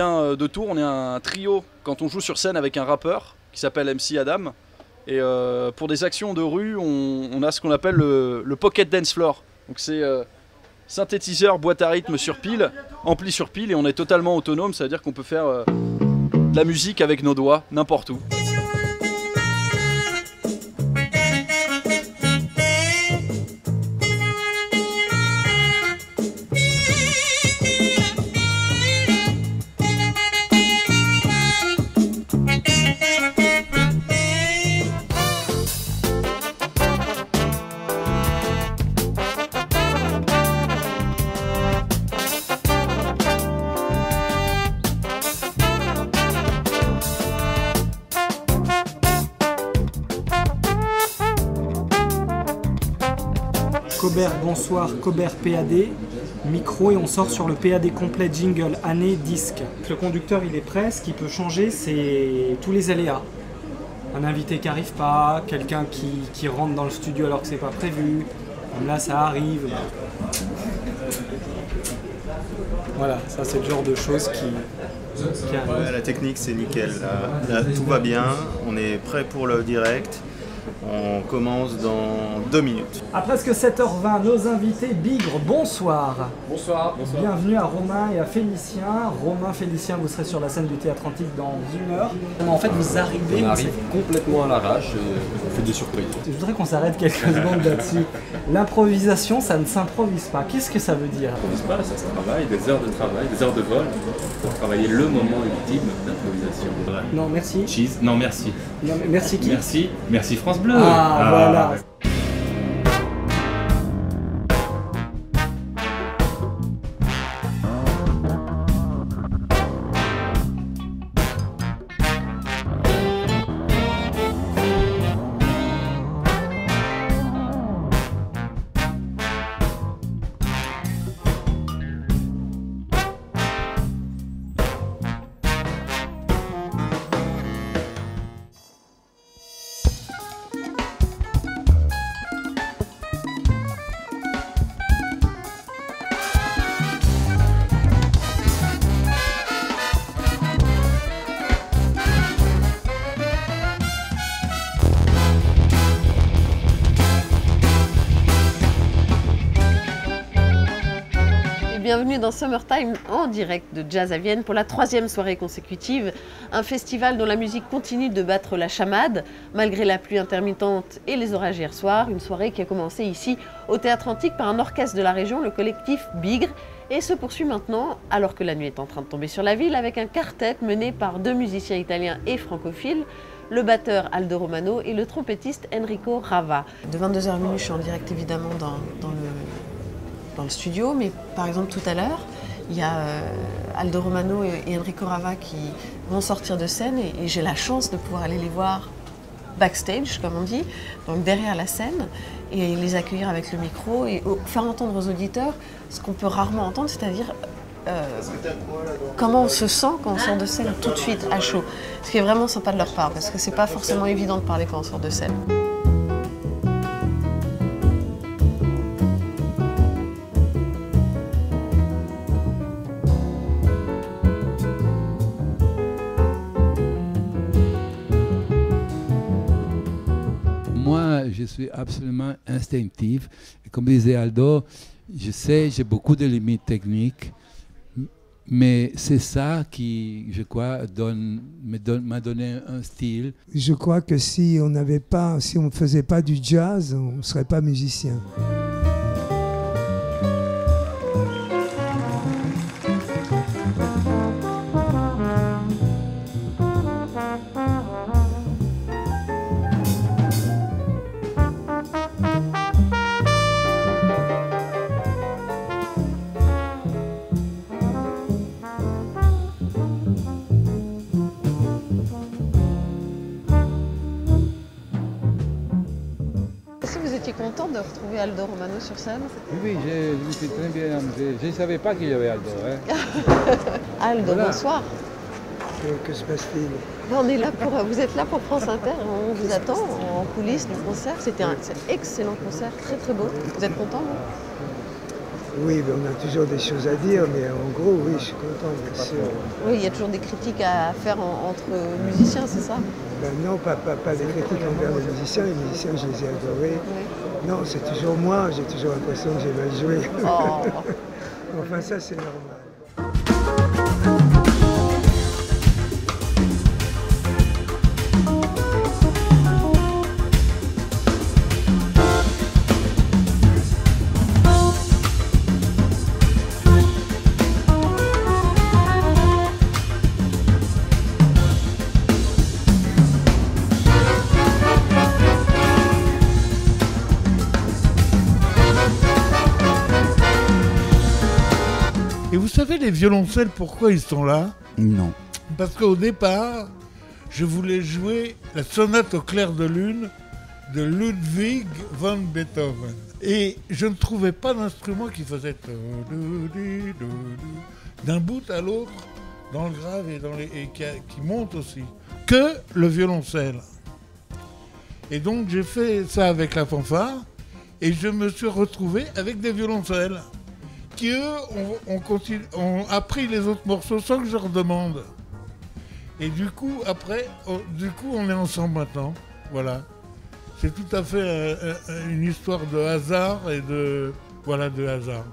vient de Tours, on est un trio quand on joue sur scène avec un rappeur qui s'appelle MC Adam. Et pour des actions de rue, on a ce qu'on appelle le Pocket Dance Floor. Donc c'est synthétiseur, boîte à rythme sur pile, ampli sur pile, et on est totalement autonome, ça veut dire qu'on peut faire de la musique avec nos doigts, n'importe où. Cobert, bonsoir, Cobert PAD, micro, et on sort sur le PAD complet jingle, année, disque. Le conducteur il est prêt, ce qui peut changer c'est tous les aléas. Un invité qui n'arrive pas, quelqu'un qui rentre dans le studio alors que c'est pas prévu, comme là ça arrive. Voilà, ça c'est le genre de choses qui arrivent. Ouais, la technique c'est nickel, là tout va bien, on est prêt pour le direct. On commence dans 2 minutes. À presque 7h20, nos invités Bigre, bonsoir. Bonsoir, bonsoir. Bienvenue à Romain et à Félicien. Romain, Félicien, vous serez sur la scène du Théâtre Antique dans 1 heure. En fait, vous arrivez... On arrive complètement à l'arrache et on fait des surprises. Je voudrais qu'on s'arrête quelques secondes là-dessus. L'improvisation, ça ne s'improvise pas. Qu'est-ce que ça veut dire? On n'improvise pas, ça se travaille, des heures de travail, des heures de vol pour travailler le moment ultime d'improvisation. Non, merci. Cheese, non merci. Non, mais merci qui? Merci France Bleu. Voilà. Bienvenue dans Summertime en direct de Jazz à Vienne pour la 3e soirée consécutive. Un festival dont la musique continue de battre la chamade malgré la pluie intermittente et les orages hier soir. Une soirée qui a commencé ici au Théâtre Antique par un orchestre de la région, le collectif Bigre, et se poursuit maintenant alors que la nuit est en train de tomber sur la ville avec un quartet mené par 2 musiciens italiens et francophiles, le batteur Aldo Romano et le trompettiste Enrico Rava. De 22h minuit, je suis en direct évidemment dans le studio, mais par exemple tout à l'heure, il y a Aldo Romano et Enrico Rava qui vont sortir de scène et j'ai la chance de pouvoir aller les voir backstage, comme on dit, donc derrière la scène, et les accueillir avec le micro et faire entendre aux auditeurs ce qu'on peut rarement entendre, c'est-à-dire comment on se sent quand on sort de scène tout de suite à chaud. Ce qui est vraiment sympa de leur part, parce que c'est pas forcément évident de parler quand on sort de scène. Moi, je suis absolument instinctif. Et comme disait Aldo, je sais, j'ai beaucoup de limites techniques, mais c'est ça qui, je crois, m'a donné un style. Je crois que si on ne faisait pas du jazz, on ne serait pas musicien. Content de retrouver Aldo Romano sur scène? Oui, je suis très bien. Je ne savais pas qu'il y avait Aldo. Hein. Aldo, voilà. Bonsoir. Que se passe-t-il? On est là vous êtes là pour France Inter, on vous attend en coulisses du concert. C'était un excellent concert, très très beau. Vous êtes content, vous? Oui, mais on a toujours des choses à dire, mais en gros, oui, je suis content, bien sûr. Oui, il y a toujours des critiques à faire entre musiciens, c'est ça? Ben non, pas des critiques envers les musiciens je les ai adorés. Oui. Non, c'est toujours moi, j'ai toujours l'impression que j'ai mal joué. Oh. Enfin, ça, c'est normal. Et vous savez, les violoncelles, pourquoi ils sont là? Non. Parce qu'au départ, je voulais jouer la sonate au clair de lune de Ludwig van Beethoven. Et je ne trouvais pas d'instrument qui faisait d'un bout à l'autre, dans le grave et qui monte aussi, que le violoncelle. Et donc j'ai fait ça avec la fanfare, et je me suis retrouvé avec des violoncelles qui, eux, ont appris les autres morceaux sans que je leur demande. Et du coup, après, on est ensemble maintenant. Voilà. C'est tout à fait une histoire de hasard et de hasard.